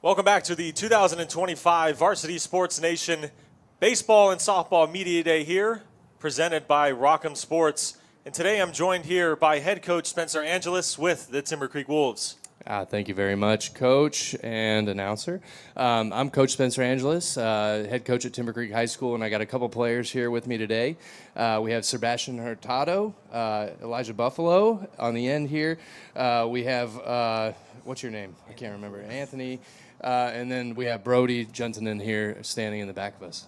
Welcome back to the 2025 Varsity Sports Nation Baseball and Softball Media Day here, presented by Rock'em Sports. And today I'm joined here by head coach Spencer Angelis with the Timber Creek Wolves. Thank you very much, Coach and announcer. I'm Coach Spencer Angelis, head coach at Timber Creek High School, and I got a couple players here with me today. We have Sebastian Hurtado, Elijah Buffalo on the end here. We have, what's your name? I can't remember. Anthony. And then we have Brody Gentinen here standing in the back of us.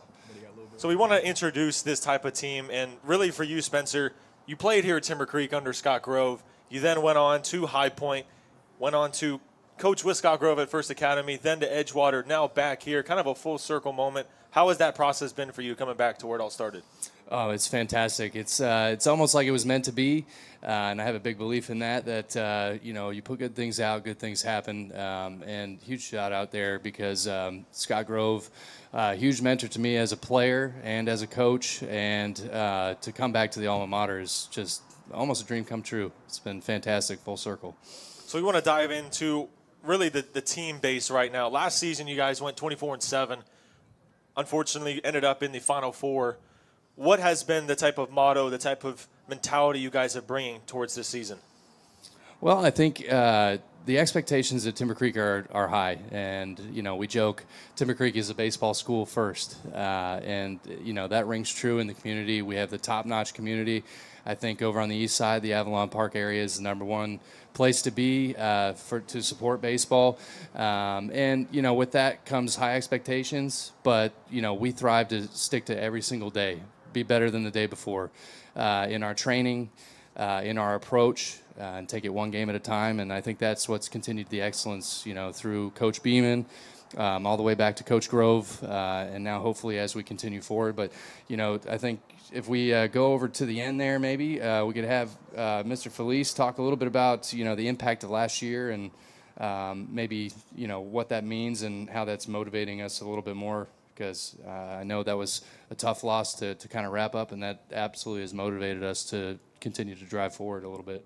So we want to introduce this type of team, and really for you, Spencer, you played here at Timber Creek under Scott Grove. You then went on to High Point, went on to coach with Scott Grove at First Academy, then to Edgewater, now back here, kind of a full circle moment. How has that process been for you coming back to where it all started? Oh, it's fantastic. It's almost like it was meant to be, and I have a big belief in that you put good things out, good things happen, and huge shout out there because Scott Grove, huge mentor to me as a player and as a coach, and to come back to the alma mater is just almost a dream come true. It's been fantastic, full circle. So we want to dive into really the team base right now. Last season, you guys went 24-7. Unfortunately, ended up in the Final Four. What has been the type of motto, the type of mentality you guys are bringing towards this season? Well, I think the expectations at Timber Creek are high, and we joke Timber Creek is a baseball school first, and that rings true in the community. We have the top-notch community. I think over on the east side, the Avalon Park area is the number one place to be to support baseball, and with that comes high expectations. But we thrive to stick to every single day, be better than the day before, in our training, in our approach, and take it one game at a time. And I think that's what's continued the excellence, through Coach Beeman, all the way back to Coach Grove, and now hopefully as we continue forward. But I think if we go over to the end there, maybe we could have Mr. Felice talk a little bit about the impact of last year and maybe what that means and how that's motivating us a little bit more, because I know that was a tough loss to kind of wrap up, and that absolutely has motivated us to continue to drive forward a little bit.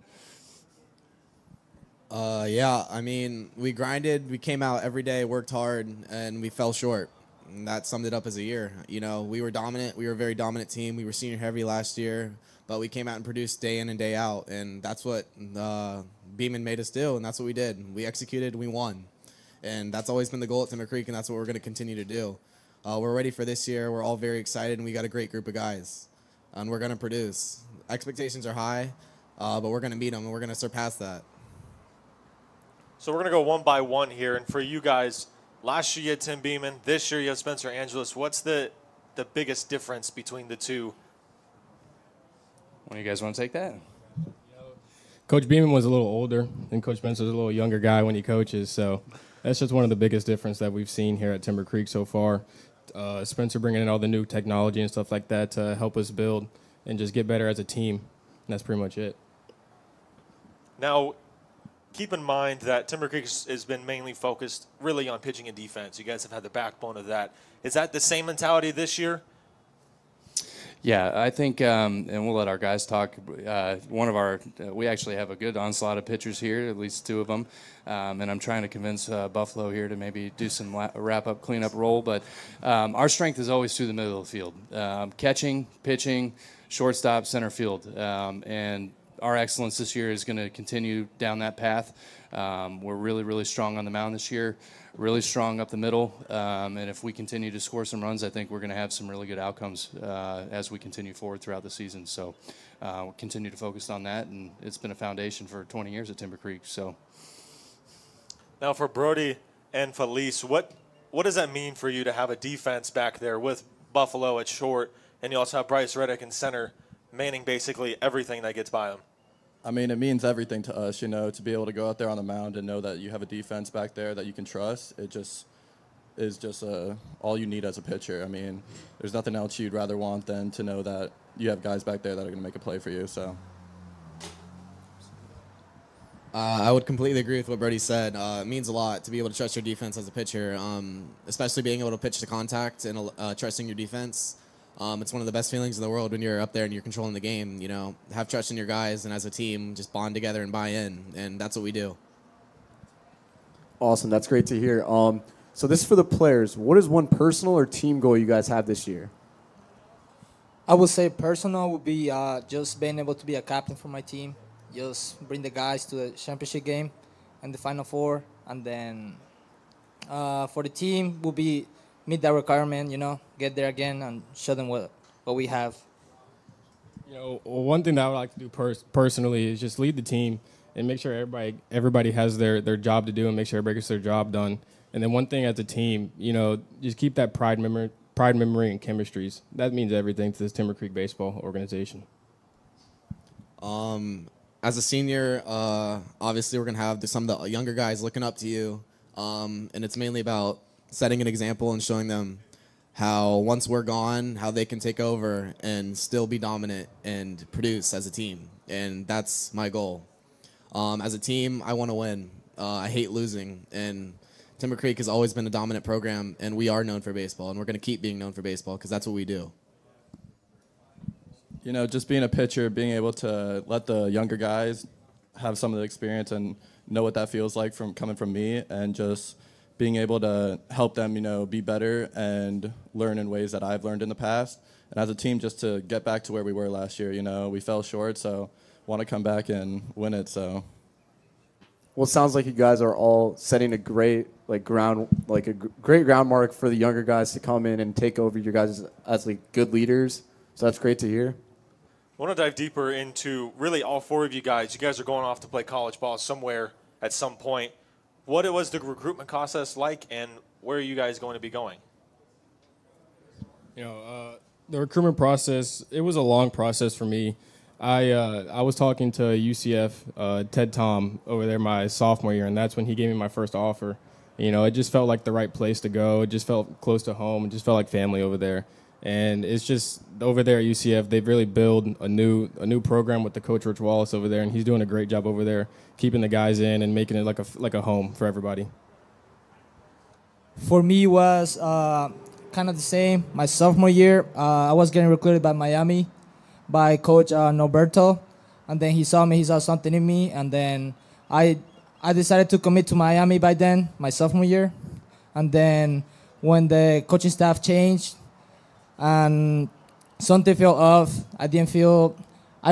Yeah, I mean, we grinded, we came out every day, worked hard, and we fell short. And that summed it up as a year. We were dominant. We were a very dominant team. We were senior heavy last year, but we came out and produced day in and day out, and that's what Beeman made us do, and that's what we did. We executed, we won, and that's always been the goal at Timber Creek, and that's what we're going to continue to do. We're ready for this year. We're all very excited, and we got a great group of guys, and we're going to produce. Expectations are high, but we're going to meet them, and we're going to surpass that. So we're going to go one by one here, and for you guys, last year you had Tim Beeman, this year you have Spencer Angelis. What's the biggest difference between the two? One of you guys want to take that? Coach Beeman was a little older, and Coach Spencer's a little younger guy when he coaches, so that's just one of the biggest differences that we've seen here at Timber Creek so far. Spencer bringing in all the new technology and stuff like that to help us build and just get better as a team, and that's pretty much it. Now, keep in mind that Timber Creek has been mainly focused really on pitching and defense. You guys have had the backbone of that. Is that the same mentality this year? Yeah, I think, and we'll let our guys talk. We actually have a good onslaught of pitchers here, at least two of them, and I'm trying to convince Buffalo here to maybe do some wrap-up, cleanup role. But our strength is always through the middle of the field, catching, pitching, shortstop, center field, and our excellence this year is going to continue down that path. We're really, really strong on the mound this year, really strong up the middle, and if we continue to score some runs, I think we're going to have some really good outcomes as we continue forward throughout the season. So we'll continue to focus on that, and it's been a foundation for 20 years at Timber Creek. So now for Brody and Felice, what does that mean for you to have a defense back there with Buffalo at short, and you also have Bryce Reddick in center, manning basically everything that gets by him? I mean, it means everything to us, to be able to go out there on the mound and know that you have a defense back there that you can trust. It just is all you need as a pitcher. I mean, there's nothing else you'd rather want than to know that you have guys back there that are going to make a play for you. So, I would completely agree with what Brody said. It means a lot to be able to trust your defense as a pitcher, especially being able to pitch to contact and trusting your defense. It's one of the best feelings in the world when you're up there and you're controlling the game. Have trust in your guys, and as a team, just bond together and buy in, and that's what we do. Awesome, that's great to hear. So this is for the players. What is one personal or team goal you guys have this year? I would say personal would be just being able to be a captain for my team, just bring the guys to the championship game and the Final Four, and then for the team will be meet that requirement, get there again and show them what we have. One thing that I would like to do personally is just lead the team and make sure everybody has their job to do and make sure everybody gets their job done. And then one thing as a team, just keep that pride memory, and chemistries. That means everything to this Timber Creek baseball organization. As a senior, obviously we're going to have some of the younger guys looking up to you, and it's mainly about setting an example and showing them how once we're gone, how they can take over and still be dominant and produce as a team. And that's my goal. As a team, I want to win. I hate losing, and Timber Creek has always been a dominant program, and we are known for baseball, and we're going to keep being known for baseball because that's what we do. Just being a pitcher, being able to let the younger guys have some of the experience and know what that feels like from coming from me, and just being able to help them, be better and learn in ways that I've learned in the past. And as a team, just to get back to where we were last year. We fell short, so want to come back and win it. So. Well, it sounds like you guys are all setting a great great groundwork for the younger guys to come in and take over you guys as good leaders. So that's great to hear. I want to dive deeper into really all four of you guys. You guys are going off to play college ball somewhere at some point. What was the recruitment process like, and where are you guys going to be going? The recruitment process, it was a long process for me. I was talking to UCF, Ted Tom, over there my sophomore year, and that's when he gave me my first offer. It just felt like the right place to go. It just felt close to home. It just felt like family over there. And it's just over there at UCF, they've really built a new program with the coach Rich Wallace over there, and he's doing a great job over there, keeping the guys in and making it like a home for everybody. For me, it was kind of the same. My sophomore year, I was getting recruited by Miami, by Coach Norberto, and then he saw me, he saw something in me, and then I decided to commit to Miami by then, my sophomore year. And then when the coaching staff changed and something fell off, I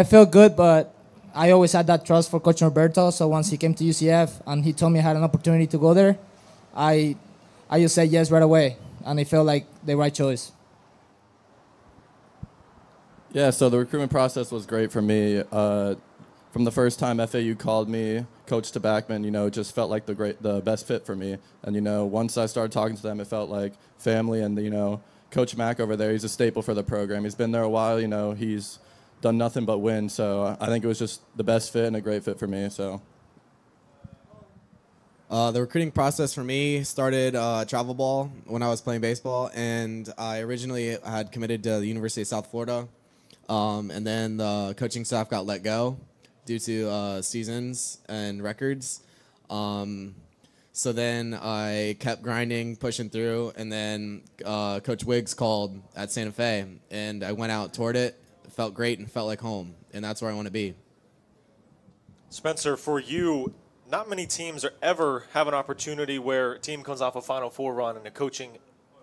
felt good, but I always had that trust for Coach Norberto. So once he came to UCF and he told me I had an opportunity to go there, I just said yes right away, and it felt like the right choice. Yeah, so the recruitment process was great for me. From the first time FAU called me, Coach Tabachman, it just felt like the best fit for me. And, once I started talking to them, it felt like family. And, Coach Mack over there, he's a staple for the program. He's been there a while, he's done nothing but win. So I think it was just the best fit and a great fit for me. So. The recruiting process for me started travel ball when I was playing baseball, and I originally had committed to the University of South Florida, and then the coaching staff got let go due to seasons and records. So then I kept grinding, pushing through, and then Coach Wiggs called at Santa Fe, and I went out, toured it, felt great, and felt like home, and that's where I want to be. Spencer, for you, not many teams ever have an opportunity where a team comes off a Final Four run and a coaching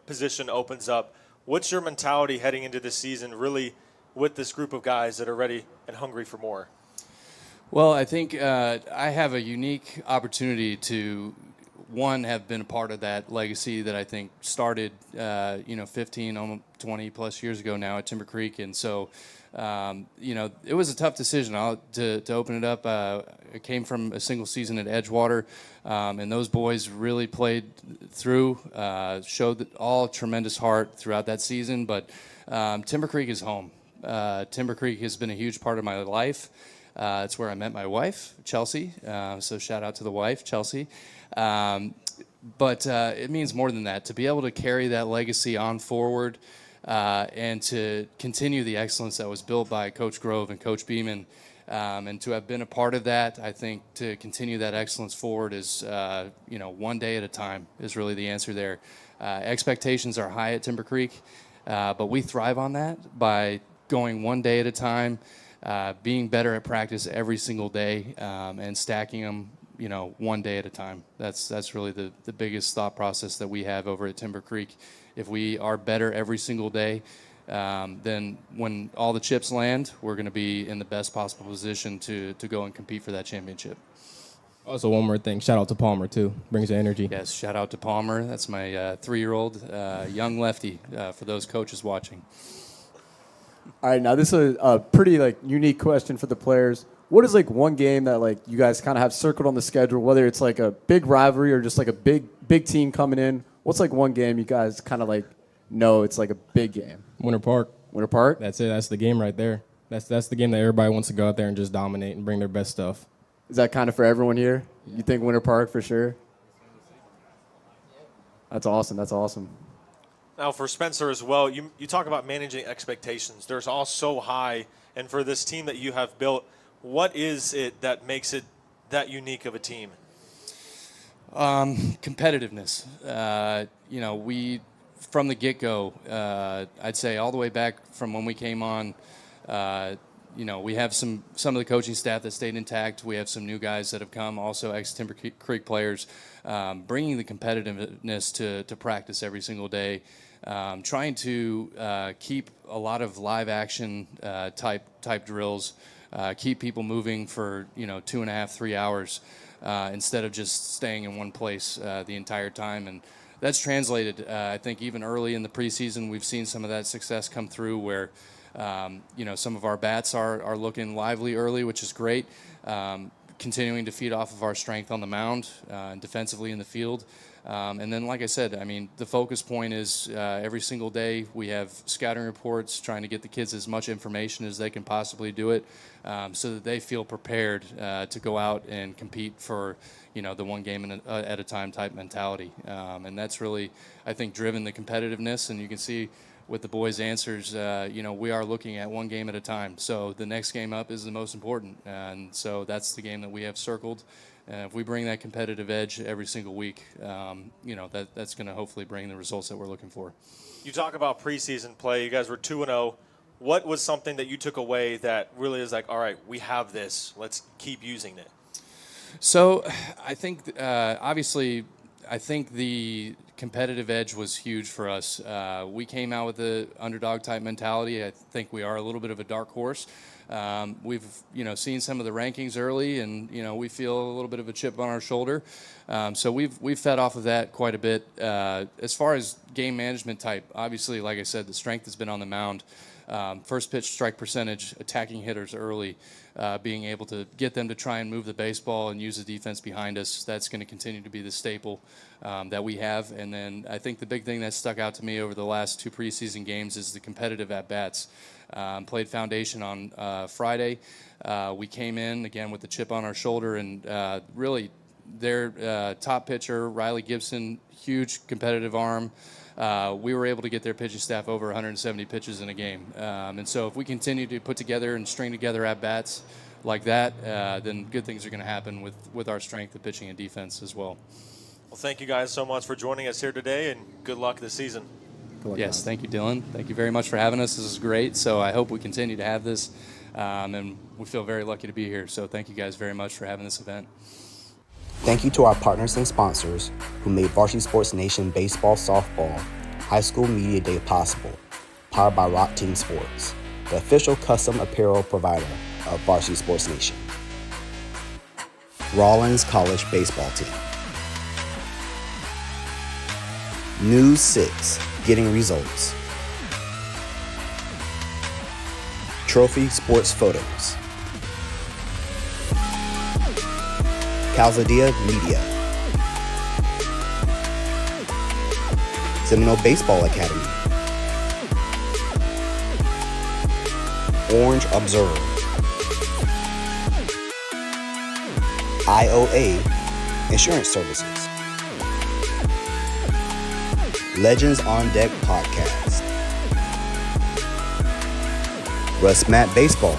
position opens up. What's your mentality heading into this season, really, with this group of guys that are ready and hungry for more? Well, I think I have a unique opportunity to, one, have been a part of that legacy that I think started, 15, almost 20 plus years ago now at Timber Creek. And so, it was a tough decision to open it up. I came from a single season at Edgewater, and those boys really played through, showed all tremendous heart throughout that season. But Timber Creek is home. Timber Creek has been a huge part of my life. It's where I met my wife, Chelsea. So shout out to the wife, Chelsea. But it means more than that. To be able to carry that legacy on forward and to continue the excellence that was built by Coach Grove and Coach Beeman, and to have been a part of that, I think to continue that excellence forward is, one day at a time is really the answer there. Expectations are high at Timber Creek, but we thrive on that by going one day at a time, being better at practice every single day, and stacking them one day at a time. That's really the biggest thought process that we have over at Timber Creek. If we are better every single day, then when all the chips land, we're going to be in the best possible position to go and compete for that championship. Also, one more thing. Shout out to Palmer, too. Brings the energy. Yes, shout out to Palmer. That's my 3-year-old young lefty for those coaches watching. All right, now this is a pretty unique question for the players. What is one game that you guys kind of have circled on the schedule, whether it's a big rivalry or just a big team coming in? What's one game you guys kind of know it's a big game? Winter Park. Winter Park? That's it. That's the game right there. That's the game that everybody wants to go out there and just dominate and bring their best stuff. Is that kind of for everyone here? You think Winter Park for sure? That's awesome. That's awesome. Now, for Spencer as well, you talk about managing expectations. They're all so high. And for this team that you have built, what is it that makes it that unique of a team? Competitiveness. We, from the get-go, I'd say all the way back from when we came on, we have some of the coaching staff that stayed intact. We have some new guys that have come, also ex-Timber Creek players, bringing the competitiveness to practice every single day, trying to keep a lot of live action type drills, keep people moving for 2.5, 3 hours instead of just staying in one place the entire time. And that's translated, I think, even early in the preseason. We've seen some of that success come through where some of our bats are looking lively early, which is great. Continuing to feed off of our strength on the mound and defensively in the field. And then, like I said, the focus point is every single day we have scouting reports, trying to get the kids as much information as they can possibly do it so that they feel prepared to go out and compete for, the one game at a time type mentality. And that's really, I think, driven the competitiveness. And you can see with the boys' answers, we are looking at one game at a time. So the next game up is the most important. And so that's the game that we have circled. If we bring that competitive edge every single week, that's going to hopefully bring the results that we're looking for. You talk about preseason play. You guys were 2-0. What was something that you took away that really is all right, we have this. Let's keep using it? So I think, obviously, the competitive edge was huge for us. We came out with the underdog type mentality. I think we are a little bit of a dark horse. We've seen some of the rankings early, and we feel a little bit of a chip on our shoulder. So we've fed off of that quite a bit. As far as game management type, obviously, like I said, the strength has been on the mound. First pitch strike percentage, attacking hitters early, being able to get them to try and move the baseball and use the defense behind us. That's going to continue to be the staple that we have. And then I think the big thing that stuck out to me over the last 2 preseason games is the competitive at-bats. Played foundation on Friday. We came in, again, with the chip on our shoulder, and really their top pitcher, Riley Gibson, huge competitive arm. We were able to get their pitching staff over 170 pitches in a game. And so if we continue to put together and string together at-bats like that, then good things are going to happen with our strength of pitching and defense as well. Well, thank you guys so much for joining us here today, and good luck this season. Yes, thank you, Dylan. Thank you very much for having us. This is great. So I hope we continue to have this, and we feel very lucky to be here. So thank you guys very much for having this event. Thank you to our partners and sponsors who made Varsity Sports Nation Baseball, Softball, High School Media Day possible. Powered by Rock Team Sports, the official custom apparel provider of Varsity Sports Nation. Rawlins College Baseball Team. News 6, getting results. Trophy Sports Photos. Calzadia Media. Seminole Baseball Academy. Orange Observer. IOA Insurance Services. Legends on Deck Podcast. Russ Matt Baseball.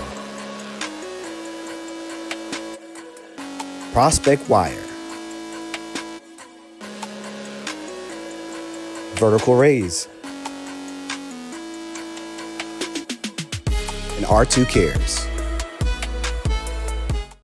Prospect Wire. Vertical Rays. And R2 Cares.